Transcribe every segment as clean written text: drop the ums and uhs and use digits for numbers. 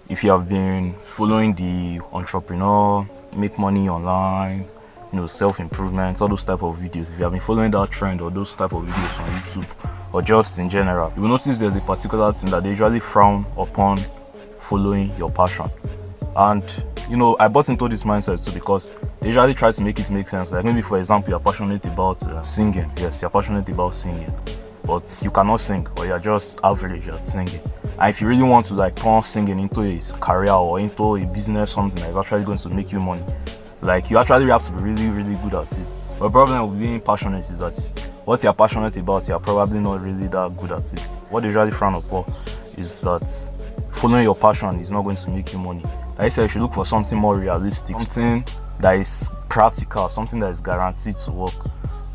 if you have been following the entrepreneur, make money online, self-improvement, all those type of videos, if you have been following that trend or those type of videos on YouTube or just in general, you will notice there's a particular thing that they usually frown upon: following your passion. And I bought into this mindset too, because they usually try to make it make sense. Like, maybe for example, you're passionate about singing. Yes, you're passionate about singing, but you cannot sing, or you're just average at singing. And if you really want to like turn singing into a career or into a business, something that's actually going to make you money, like, you actually have to be really, really good at it. But the problem with being passionate is that what you're passionate about, you're probably not really that good at it. What they usually frown upon is that following your passion is not going to make you money. Like I said, you should look for something more realistic, something that is practical, something that is guaranteed to work.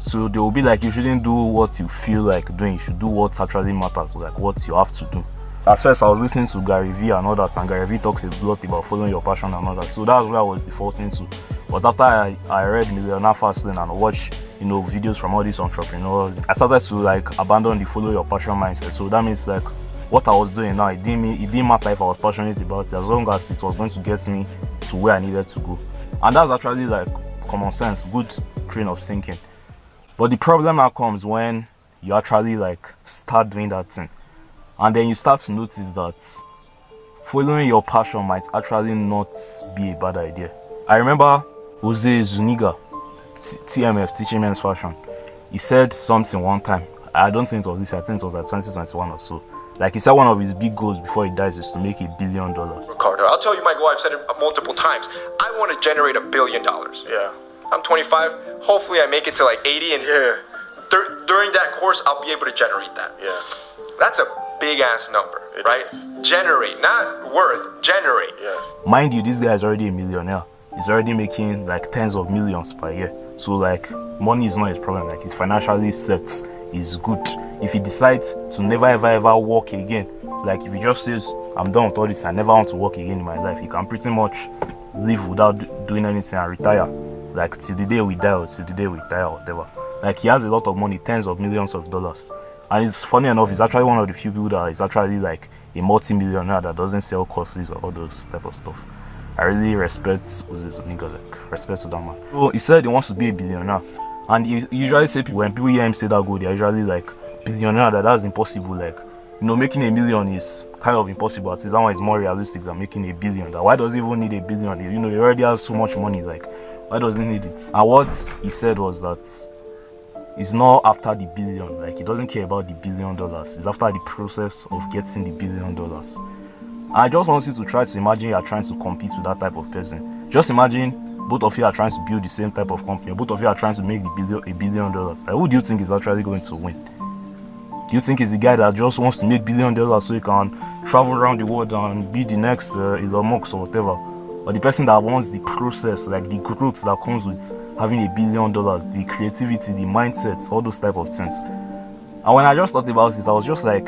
So they will be like, you shouldn't do what you feel like doing, you should do what actually matters, like what you have to do. At first I was listening to Gary Vee and all that, and Gary Vee talks a lot about following your passion and all that, so that's what I was defaulting to. But after I read Millionaire Fastlane and watched videos from all these entrepreneurs, I started to like abandon the follow your passion mindset. So that means like what I was doing now, it didn't matter if I was passionate about it, as long as it was going to get me to where I needed to go. And that's actually like common sense, good train of thinking. But the problem now comes when you actually like start doing that thing, and then you start to notice that following your passion might actually not be a bad idea. I remember Jose Zuniga, TMF, Teaching Men's Fashion. He said something one time. I don't think it was this year, I think it was like 2021 or so. Like, he said one of his big goals before he dies is to make $1 billion. Ricardo, I'll tell you my goal. I've said it multiple times. I want to generate $1 billion. Yeah. I'm 25. Hopefully I make it to like 80, and during that course I'll be able to generate that. Yeah. That's a big ass number, right? Generate, not worth, generate. Yes. Mind you, this guy is already a millionaire. He's already making like tens of millions per year. So like, money is not his problem. Like, he's financially set, he's good. If he decides to never ever work again, like if he just says, I'm done with all this, I never want to work again in my life, he can pretty much live without doing anything and retire. Like, till the day we die, or till the day we die, or whatever. Like, he has a lot of money, tens of millions of dollars. And it's funny enough, he's actually one of the few people that is actually like a multi-millionaire that doesn't sell courses or all those type of stuff. I really respect Jose Zuniga, like, respect to that man. So he said he wants to be a billionaire. And he usually say, when people hear him say that goal, they're usually like, billionaire, that's impossible. Like, making $1 million is kind of impossible. At least that one is more realistic than making $1 billion. Why does he even need $1 billion? He already has so much money, like, why does he need it? And what he said was that it's not after the billion, like, he doesn't care about the $1 billion. It's after the process of getting the $1 billion. I just want you to try to imagine you are trying to compete with that type of person. Just imagine both of you are trying to build the same type of company. Both of you are trying to make $1 billion. Like, who do you think is actually going to win? Do you think it's the guy that just wants to make $1 billion so he can travel around the world and be the next Elon Musk or whatever? Or the person that wants the process, like the growth that comes with having $1 billion, the creativity, the mindset, all those type of things. And when I just thought about this, I was just like,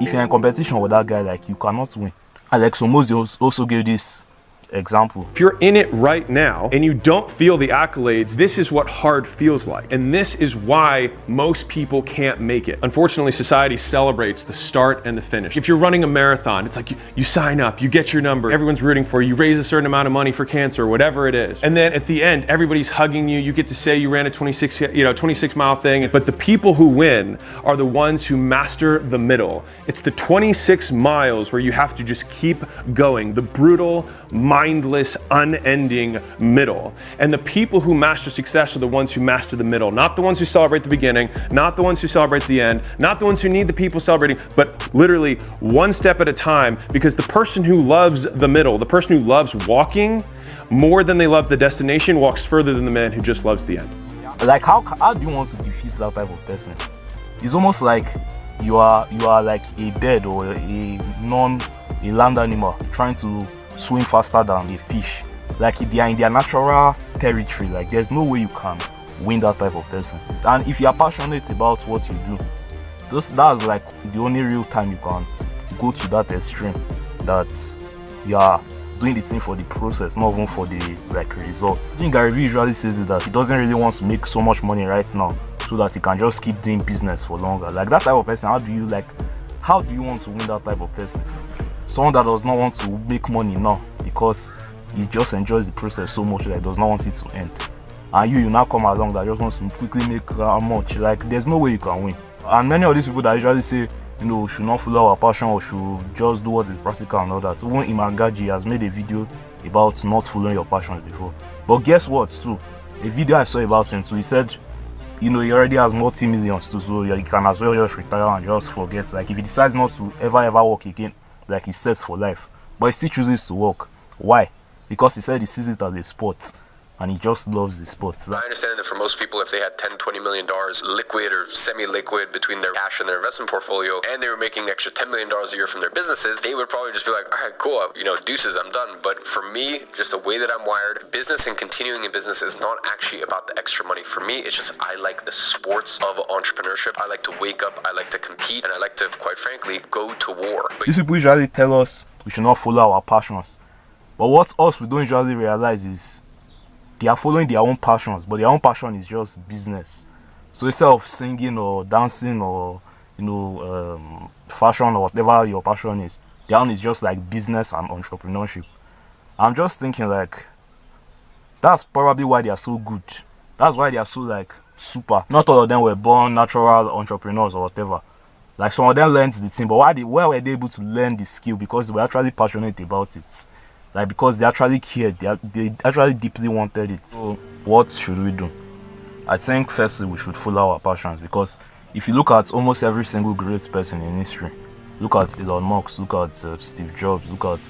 if you're in competition with that guy, like, you cannot win. Alex Hormozi also gave this example. If you're in it right now and you don't feel the accolades, this is what hard feels like. And this is why most people can't make it. Unfortunately, society celebrates the start and the finish. If you're running a marathon, it's like you sign up, you get your number, everyone's rooting for you, you raise a certain amount of money for cancer, whatever it is. And then at the end, everybody's hugging you, you get to say you ran a 26-mile thing. But the people who win are the ones who master the middle. It's the 26 miles where you have to just keep going, the brutal, mindless, unending middle. And the people who master success are the ones who master the middle, not the ones who celebrate the beginning, not the ones who celebrate the end, not the ones who need the people celebrating, but literally one step at a time, because the person who loves the middle, the person who loves walking more than they love the destination, walks further than the man who just loves the end. Like, how do you want to defeat that type of person? It's almost like you are like a bird or a land animal trying to swim faster than a fish. Like, they are in their natural territory. Like, there's no way you can win that type of person. And if you are passionate about what you do, that's like the only real time you can go to that extreme, that you are doing the thing for the process, not even for the like results. I think Gary Vee usually says that he doesn't really want to make so much money right now so that he can just keep doing business for longer. Like, that type of person, how do you want to win that type of person? someone that does not want to make money now because he just enjoys the process so much that he does not want it to end, and you now come along that just wants to quickly make much, like there's no way you can win. And many of these people that usually say, you know, should not follow our passion or should just do what is practical and all that. Even Imam Gaji has made a video about not following your passions before. But guess what too? A video I saw about him too, he said, you know, he already has multi-millions too, so he can as well just retire and just forget. Like if he decides not to ever work again, like he's set for life. But he still chooses to work. Why? Because he said he sees it as a sport. And he just loves the sport. I understand that for most people, if they had $10-20 million liquid or semi-liquid between their cash and their investment portfolio, and they were making an extra $10 million a year from their businesses, they would probably just be like, all right, cool, you know, deuces, I'm done. But for me, just the way that I'm wired, business and continuing in business is not actually about the extra money. For me, it's just I like the sports of entrepreneurship. I like to wake up, I like to compete, and I like to, quite frankly, go to war. These people usually tell us we should not follow our passions. But what else we don't usually realize is they are following their own passions, but their own passion is just business. So instead of singing or dancing or, you know, fashion or whatever your passion is, their own is just like business and entrepreneurship. I'm just thinking like, that's probably why they are so good. That's why they are so like super. Not all of them were born natural entrepreneurs or whatever. Like some of them learned the thing, but why were they able to learn the skill? Because they were actually passionate about it. Like because they actually cared, they actually deeply wanted it. So what should we do? I think firstly we should follow our passions, because if you look at almost every single great person in history, look at Elon Musk, look at Steve Jobs, look at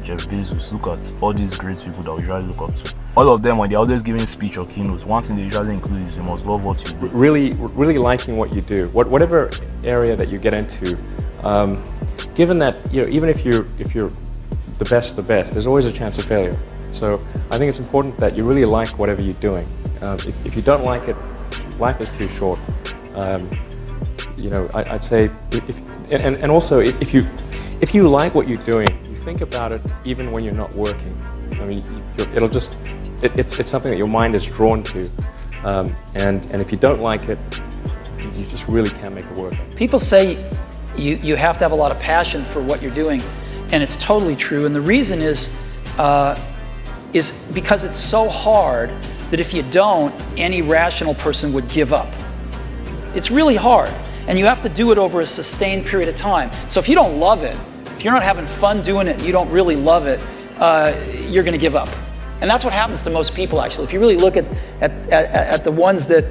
Jeff Bezos, look at all these great people that we usually look up to. All of them, when they're always giving speech or keynotes, one thing they usually include is you must love what you do. Really liking what you do, whatever area that you get into. Given that, you know, even if you're the best, there's always a chance of failure. So I think it's important that you really like whatever you're doing. If you don't like it, life is too short. You know, I'd say, and also if you like what you're doing, you think about it even when you're not working. I mean, it'll just, it's something that your mind is drawn to. And if you don't like it, you just really can't make it work. People say you have to have a lot of passion for what you're doing. And it's totally true, and the reason is because it's so hard that if you don't, any rational person would give up. It's really hard, and you have to do it over a sustained period of time. So if you don't love it, if you're not having fun doing it, and you don't really love it, you're going to give up. And that's what happens to most people, actually. If you really look at the ones that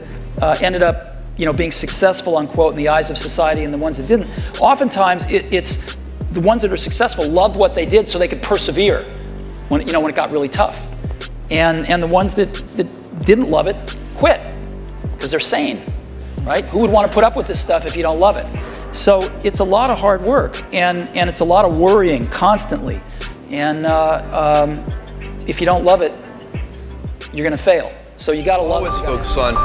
ended up, you know, being successful, unquote, in the eyes of society, and the ones that didn't, oftentimes it's the ones that are successful loved what they did so they could persevere when it got really tough. And the ones that didn't love it quit because they're sane, right? Who would want to put up with this stuff if you don't love it? So it's a lot of hard work and it's a lot of worrying constantly. And if you don't love it, you're going to fail. So you got to love it. Always focus on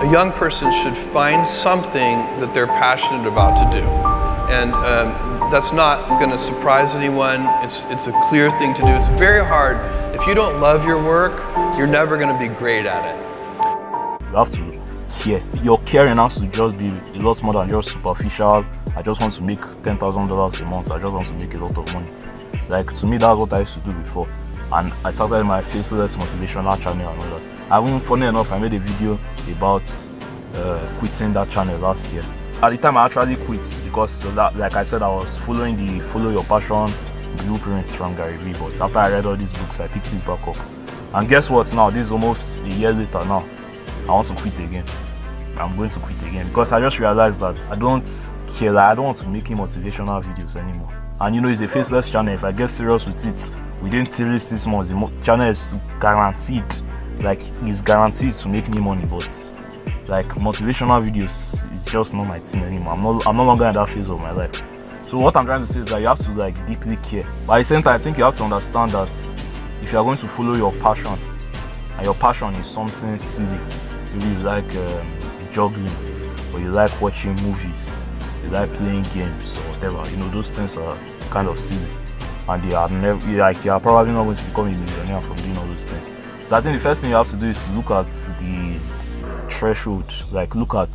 a young person should find something that they're passionate about to do. And that's not going to surprise anyone. It's a clear thing to do. It's very hard. If you don't love your work, you're never going to be great at it. You have to care. Your caring has to just be a lot more than just superficial. I just want to make $10,000 a month. I just want to make a lot of money. Like, to me, that's what I used to do before. And I started my Faceless Motivational channel and all that. I mean, funny enough, I made a video about quitting that channel last year. At the time, I actually quit because, like I said, I was following the Follow Your Passion blueprints from Gary Vee. But after I read all these books, I picked it back up. And guess what? Now, this is almost a year later now. I want to quit again. I'm going to quit again because I just realized that I don't care. Like, I don't want to make motivational videos anymore. And you know, it's a faceless channel. If I get serious with it, within 3-6 months, the channel is guaranteed. Like, it's guaranteed to make me money. But like, motivational videos is just not my thing anymore. I'm no longer in that phase of my life. So what I'm trying to say is that you have to like deeply care. But at the same time, I think you have to understand that if you are going to follow your passion, and your passion is something silly, maybe you like juggling, or you like watching movies, you like playing games or whatever, you know, those things are kind of silly, and you are probably not going to become a millionaire from doing all those things. So I think the first thing you have to do is to look at the threshold, like look at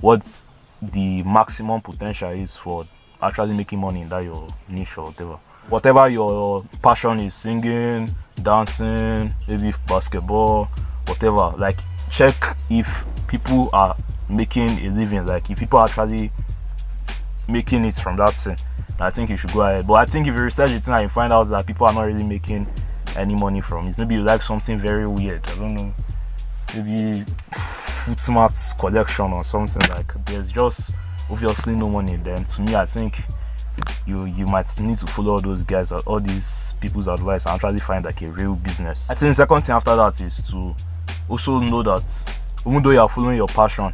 what the maximum potential is for actually making money in that your niche or whatever. whatever your passion is, singing, dancing, maybe basketball, whatever, like check if people are making a living, like if people are actually making it from that thing. I think you should go ahead. But I think if you research it and you find out that people are not really making any money from it, maybe you like something very weird, I don't know, maybe Food Smart's collection or something, like there's just obviously no money, then to me I think you might need to follow all those guys, all these people's advice, and actually find like a real business. I think the second thing after that is to also know that even though you are following your passion,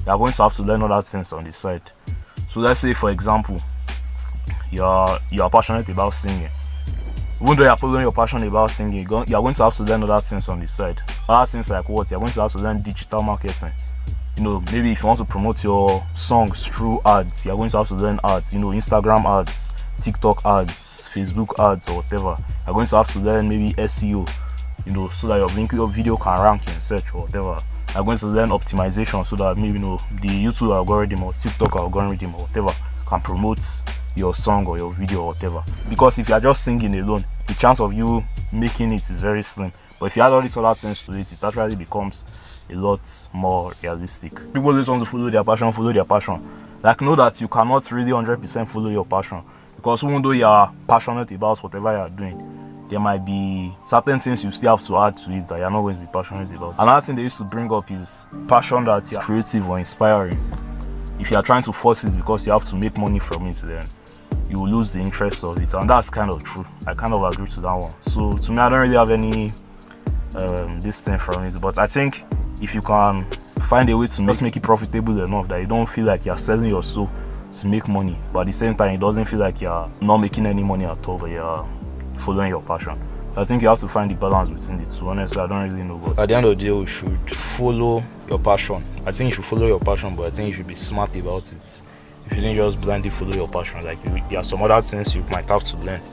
you are going to have to learn other things on the side. So let's say, for example, you are passionate about singing. Even though you are following your passion about singing, you are going to have to learn other things on the side. Other things like what? You are going to have to learn digital marketing. You know, maybe if you want to promote your songs through ads, you are going to have to learn ads. You know, Instagram ads, TikTok ads, Facebook ads, or whatever. You are going to have to learn maybe SEO. You know, so that your video can rank in search or whatever. You are going to learn optimization so that maybe, you know, the YouTube algorithm or TikTok algorithm or whatever can promote your song or your video or whatever. Because if you are just singing alone, the chance of you making it is very slim. But if you add all these other things to it, it actually becomes a lot more realistic. People always want to follow their passion. Like, know that you cannot really 100% follow your passion, because even though you are passionate about whatever you are doing, there might be certain things you still have to add to it that you're not going to be passionate about. Another thing they used to bring up is passion that is creative or inspiring. If you are trying to force it because you have to make money from it, then you will lose the interest of it, and that's kind of true. I kind of agree to that one. So to me, I don't really have any this thing from it, but I think if you can find a way to make it profitable enough that you don't feel like you're selling your soul to make money, but at the same time it doesn't feel like you're not making any money at all, but you're following your passion. I think you have to find the balance between the two. Honestly, I don't really know, but at the end of the day, you should follow your passion. I think you should follow your passion, but I think you should be smart about it. If you didn't just blindly follow your passion, like there are some other things you might have to learn.